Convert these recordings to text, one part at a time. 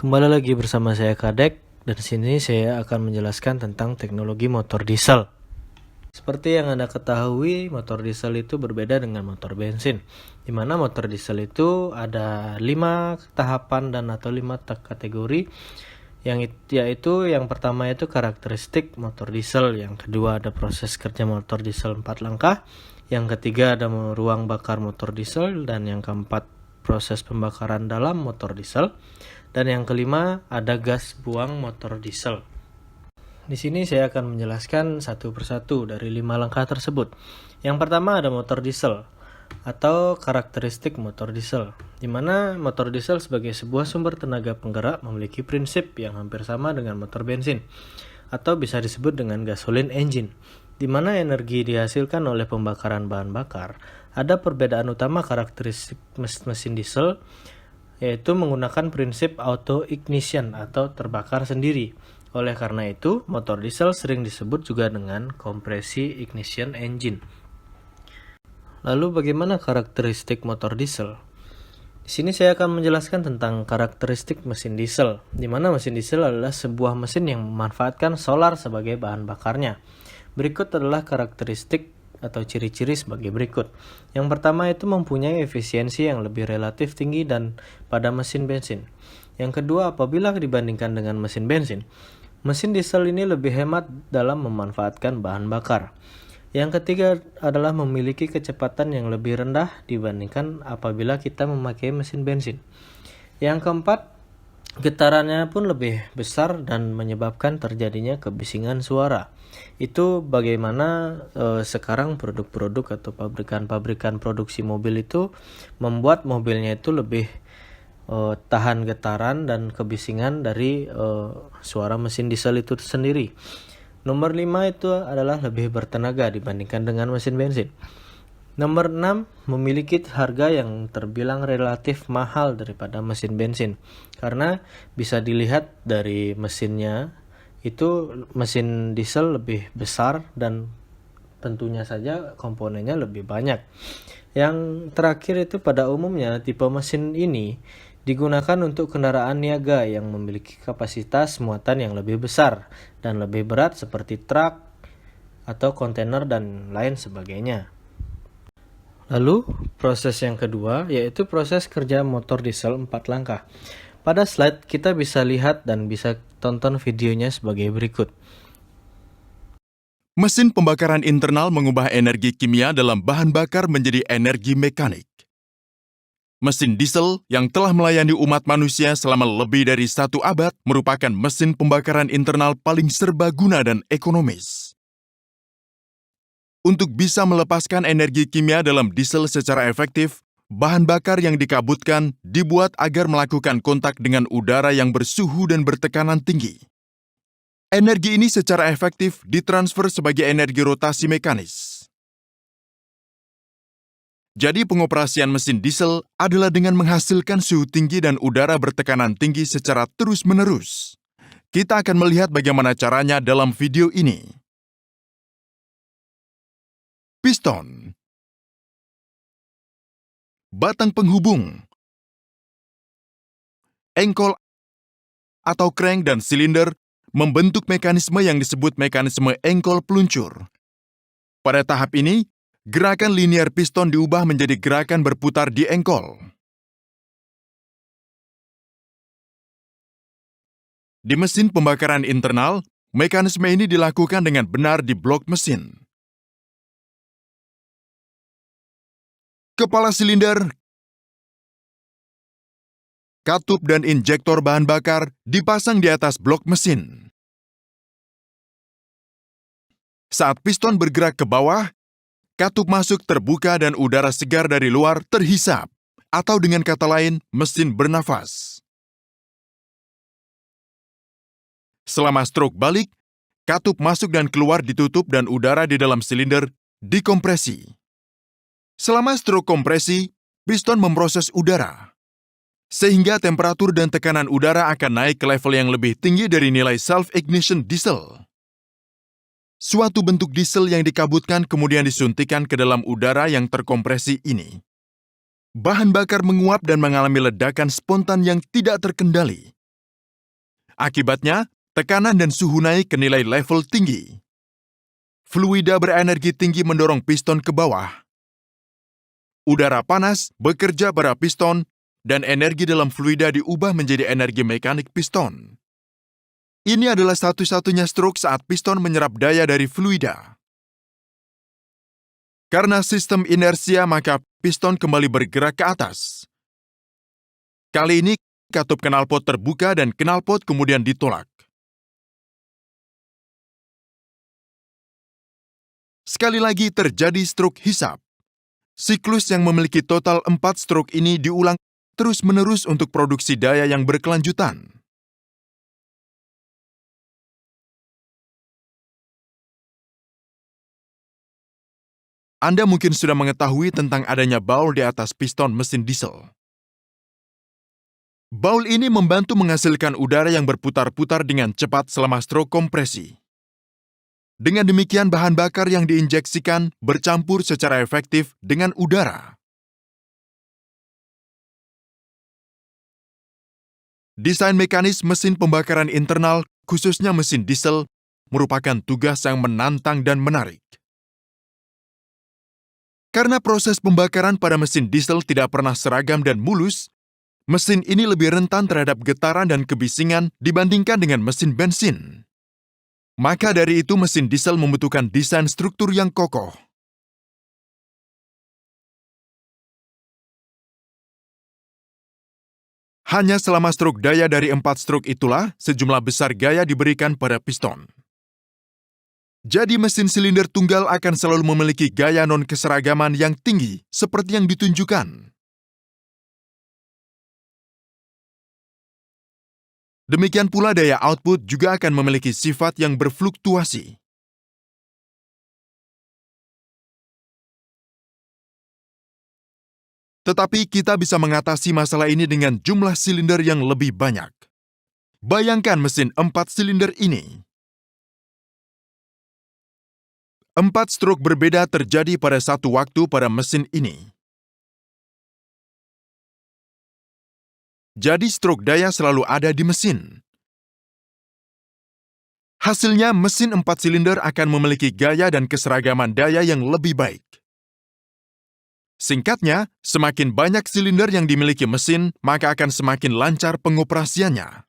Kembali lagi bersama saya Kadek, dan di sini saya akan menjelaskan tentang teknologi motor diesel. Seperti yang Anda ketahui, motor diesel itu berbeda dengan motor bensin, di mana motor diesel itu ada 5 tahapan dan atau 5 kategori, yaitu yang pertama itu karakteristik motor diesel, yang kedua ada proses kerja motor diesel 4 langkah, yang ketiga ada ruang bakar motor diesel, dan yang keempat proses pembakaran dalam motor diesel, dan yang kelima ada gas buang motor diesel. Di sini saya akan menjelaskan satu persatu dari 5 langkah tersebut. Yang pertama ada motor diesel atau karakteristik motor diesel, di mana motor diesel sebagai sebuah sumber tenaga penggerak memiliki prinsip yang hampir sama dengan motor bensin, atau bisa disebut dengan gasoline engine, di mana energi dihasilkan oleh pembakaran bahan bakar. Ada perbedaan utama karakteristik mesin diesel, yaitu menggunakan prinsip auto ignition atau terbakar sendiri. Oleh karena itu, motor diesel sering disebut juga dengan kompresi ignition engine. Lalu bagaimana karakteristik motor diesel? Di sini saya akan menjelaskan tentang karakteristik mesin diesel, di mana mesin diesel adalah sebuah mesin yang memanfaatkan solar sebagai bahan bakarnya. Berikut adalah karakteristik atau ciri-ciri sebagai berikut. Yang pertama itu mempunyai efisiensi yang lebih relatif tinggi dan pada mesin bensin. Yang kedua, apabila dibandingkan dengan mesin bensin, mesin diesel ini lebih hemat dalam memanfaatkan bahan bakar. Yang ketiga adalah memiliki kecepatan yang lebih rendah dibandingkan apabila kita memakai mesin bensin. Yang keempat, getarannya pun lebih besar dan menyebabkan terjadinya kebisingan suara. Itu bagaimana sekarang produk-produk atau pabrikan-pabrikan produksi mobil itu membuat mobilnya itu lebih tahan getaran dan kebisingan dari suara mesin diesel itu sendiri. Nomor 5 itu adalah lebih bertenaga dibandingkan dengan mesin bensin. Nomor 6, memiliki harga yang terbilang relatif mahal daripada mesin bensin, karena bisa dilihat dari mesinnya, itu mesin diesel lebih besar dan tentunya saja komponennya lebih banyak. Yang terakhir itu pada umumnya tipe mesin ini digunakan untuk kendaraan niaga yang memiliki kapasitas muatan yang lebih besar dan lebih berat seperti truk atau kontainer dan lain sebagainya. Lalu proses yang kedua yaitu proses kerja motor diesel 4 langkah. Pada slide kita bisa lihat dan bisa tonton videonya sebagai berikut. Mesin pembakaran internal mengubah energi kimia dalam bahan bakar menjadi energi mekanik. Mesin diesel yang telah melayani umat manusia selama lebih dari 1 abad merupakan mesin pembakaran internal paling serbaguna dan ekonomis. Untuk bisa melepaskan energi kimia dalam diesel secara efektif, bahan bakar yang dikabutkan dibuat agar melakukan kontak dengan udara yang bersuhu dan bertekanan tinggi. Energi ini secara efektif ditransfer sebagai energi rotasi mekanis. Jadi pengoperasian mesin diesel adalah dengan menghasilkan suhu tinggi dan udara bertekanan tinggi secara terus-menerus. Kita akan melihat bagaimana caranya dalam video ini. Piston, batang penghubung, engkol atau crank dan silinder membentuk mekanisme yang disebut mekanisme engkol peluncur. Pada tahap ini, gerakan linear piston diubah menjadi gerakan berputar di engkol. Di mesin pembakaran internal, mekanisme ini dilakukan dengan benar di blok mesin. Kepala silinder, katup dan injektor bahan bakar dipasang di atas blok mesin. Saat piston bergerak ke bawah, katup masuk terbuka dan udara segar dari luar terhisap, atau dengan kata lain, mesin bernafas. Selama strok balik, katup masuk dan keluar ditutup dan udara di dalam silinder dikompresi. Selama strok kompresi, piston memproses udara, sehingga temperatur dan tekanan udara akan naik ke level yang lebih tinggi dari nilai self-ignition diesel. Suatu bentuk diesel yang dikabutkan kemudian disuntikan ke dalam udara yang terkompresi ini. Bahan bakar menguap dan mengalami ledakan spontan yang tidak terkendali. Akibatnya, tekanan dan suhu naik ke nilai level tinggi. Fluida berenergi tinggi mendorong piston ke bawah. Udara panas bekerja pada piston dan energi dalam fluida diubah menjadi energi mekanik piston. Ini adalah satu-satunya stroke saat piston menyerap daya dari fluida. Karena sistem inersia, maka piston kembali bergerak ke atas. Kali ini, katup knalpot terbuka dan knalpot kemudian ditolak. Sekali lagi terjadi stroke hisap. Siklus yang memiliki total 4 stroke ini diulang terus-menerus untuk produksi daya yang berkelanjutan. Anda mungkin sudah mengetahui tentang adanya baul di atas piston mesin diesel. Baul ini membantu menghasilkan udara yang berputar-putar dengan cepat selama stroke kompresi. Dengan demikian, bahan bakar yang diinjeksikan bercampur secara efektif dengan udara. Desain mekanis mesin pembakaran internal, khususnya mesin diesel, merupakan tugas yang menantang dan menarik. Karena proses pembakaran pada mesin diesel tidak pernah seragam dan mulus, mesin ini lebih rentan terhadap getaran dan kebisingan dibandingkan dengan mesin bensin. Maka dari itu mesin diesel membutuhkan desain struktur yang kokoh. Hanya selama stroke daya dari 4 stroke itulah sejumlah besar gaya diberikan pada piston. Jadi mesin silinder tunggal akan selalu memiliki gaya non-keseragaman yang tinggi seperti yang ditunjukkan. Demikian pula daya output juga akan memiliki sifat yang berfluktuasi. Tetapi kita bisa mengatasi masalah ini dengan jumlah silinder yang lebih banyak. Bayangkan mesin 4 silinder ini. 4 stroke berbeda terjadi pada satu waktu pada mesin ini. Jadi stroke daya selalu ada di mesin. Hasilnya, mesin 4 silinder akan memiliki gaya dan keseragaman daya yang lebih baik. Singkatnya, semakin banyak silinder yang dimiliki mesin, maka akan semakin lancar pengoperasiannya.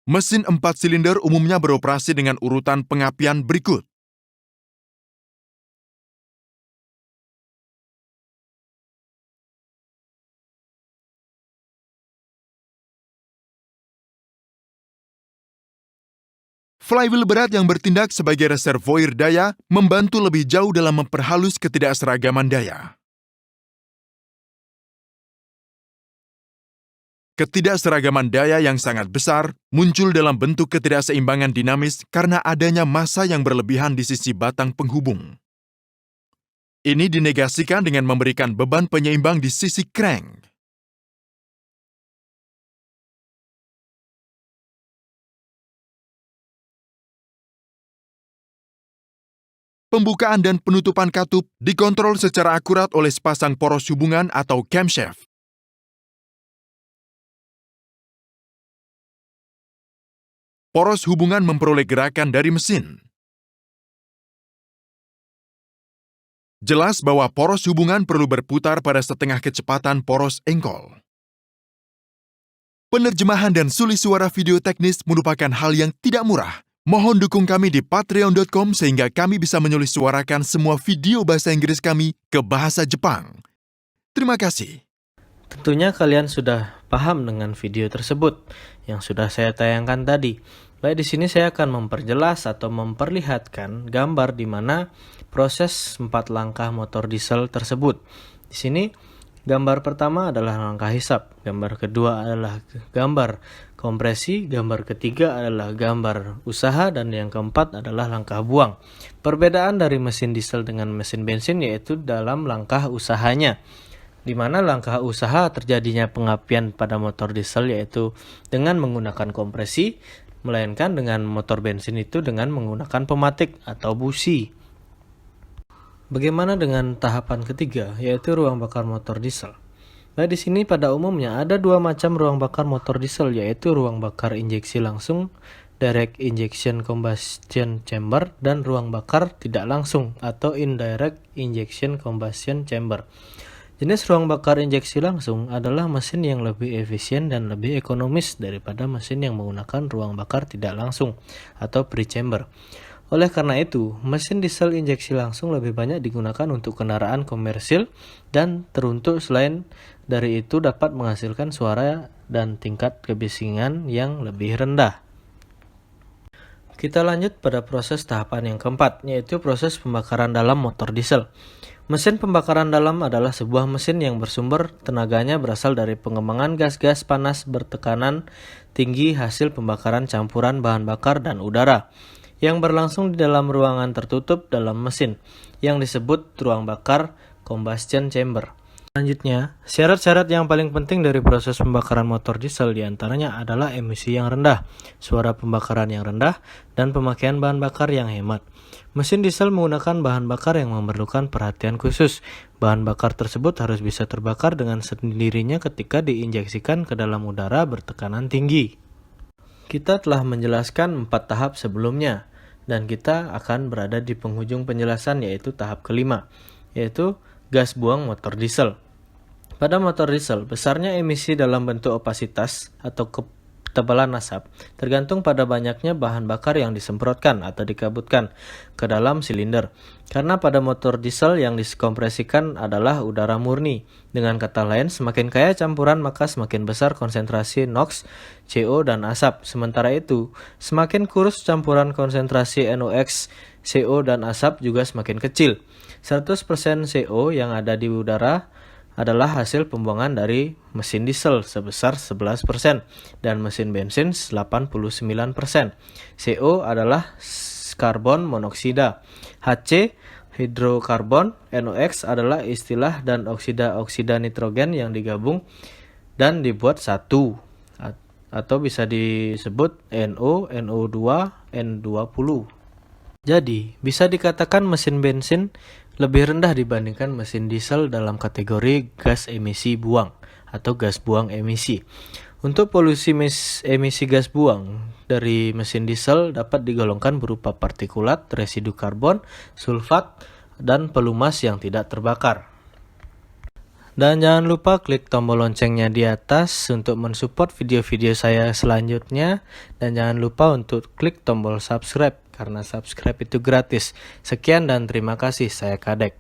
Mesin 4 silinder umumnya beroperasi dengan urutan pengapian berikut. Flywheel berat yang bertindak sebagai reservoir daya membantu lebih jauh dalam memperhalus ketidakseragaman daya. Ketidakseragaman daya yang sangat besar muncul dalam bentuk ketidakseimbangan dinamis karena adanya massa yang berlebihan di sisi batang penghubung. Ini dinegasikan dengan memberikan beban penyeimbang di sisi crank. Pembukaan dan penutupan katup dikontrol secara akurat oleh sepasang poros hubungan atau camshaft. Poros hubungan memperoleh gerakan dari mesin. Jelas bahwa poros hubungan perlu berputar pada setengah kecepatan poros engkol. Penerjemahan dan sulis suara video teknis merupakan hal yang tidak murah. Mohon dukung kami di patreon.com sehingga kami bisa menulis suarakan semua video bahasa Inggris kami ke bahasa Jepang. Terima kasih. Tentunya kalian sudah paham dengan video tersebut yang sudah saya tayangkan tadi. Baik, di sini saya akan memperjelas atau memperlihatkan gambar di mana proses 4 langkah motor diesel tersebut. Di sini gambar pertama adalah langkah hisap, gambar kedua adalah gambar kompresi, gambar ketiga adalah gambar usaha, dan yang keempat adalah langkah buang. Perbedaan dari mesin diesel dengan mesin bensin yaitu dalam langkah usahanya, di mana langkah usaha terjadinya pengapian pada motor diesel yaitu dengan menggunakan kompresi, melainkan dengan motor bensin itu dengan menggunakan pematik atau busi. Bagaimana dengan tahapan ketiga, yaitu ruang bakar motor diesel? Nah, di sini pada umumnya ada dua macam ruang bakar motor diesel, yaitu ruang bakar injeksi langsung direct injection combustion chamber dan ruang bakar tidak langsung atau indirect injection combustion chamber. Jenis ruang bakar injeksi langsung adalah mesin yang lebih efisien dan lebih ekonomis daripada mesin yang menggunakan ruang bakar tidak langsung atau pre-chamber. Oleh karena itu, mesin diesel injeksi langsung lebih banyak digunakan untuk kendaraan komersil dan teruntuk. Selain dari itu dapat menghasilkan suara dan tingkat kebisingan yang lebih rendah. Kita lanjut pada proses tahapan yang keempat, yaitu proses pembakaran dalam motor diesel. Mesin pembakaran dalam adalah sebuah mesin yang bersumber tenaganya berasal dari pengembangan gas-gas panas bertekanan tinggi hasil pembakaran campuran bahan bakar dan udara yang berlangsung di dalam ruangan tertutup dalam mesin yang disebut ruang bakar combustion chamber. Selanjutnya, syarat-syarat yang paling penting dari proses pembakaran motor diesel diantaranya adalah emisi yang rendah, suara pembakaran yang rendah, dan pemakaian bahan bakar yang hemat. Mesin diesel menggunakan bahan bakar yang memerlukan perhatian khusus. Bahan bakar tersebut harus bisa terbakar dengan sendirinya ketika diinjeksikan ke dalam udara bertekanan tinggi. Kita telah menjelaskan 4 tahap sebelumnya, dan kita akan berada di penghujung penjelasan, yaitu tahap kelima, yaitu gas buang motor diesel. Pada motor diesel, besarnya emisi dalam bentuk opasitas atau ketebalan asap tergantung pada banyaknya bahan bakar yang disemprotkan atau dikabutkan ke dalam silinder. Karena pada motor diesel yang dikompresikan adalah udara murni. Dengan kata lain, semakin kaya campuran maka semakin besar konsentrasi NOx, CO, dan asap. Sementara itu, semakin kurus campuran konsentrasi NOx, CO, dan asap juga semakin kecil. 100% CO yang ada di udara adalah hasil pembuangan dari mesin diesel sebesar 11% dan mesin bensin 89%. CO adalah karbon monoksida, HC hidrokarbon, NOx adalah istilah dan oksida nitrogen yang digabung dan dibuat satu atau bisa disebut NO, NO2, N20. Jadi, bisa dikatakan mesin bensin lebih rendah dibandingkan mesin diesel dalam kategori gas emisi buang atau gas buang emisi. Untuk polusi emisi gas buang dari mesin diesel dapat digolongkan berupa partikulat, residu karbon, sulfat, dan pelumas yang tidak terbakar. Dan jangan lupa klik tombol loncengnya di atas untuk mensupport video-video saya selanjutnya. Dan jangan lupa untuk klik tombol subscribe, karena subscribe itu gratis. Sekian dan terima kasih, saya Kadek.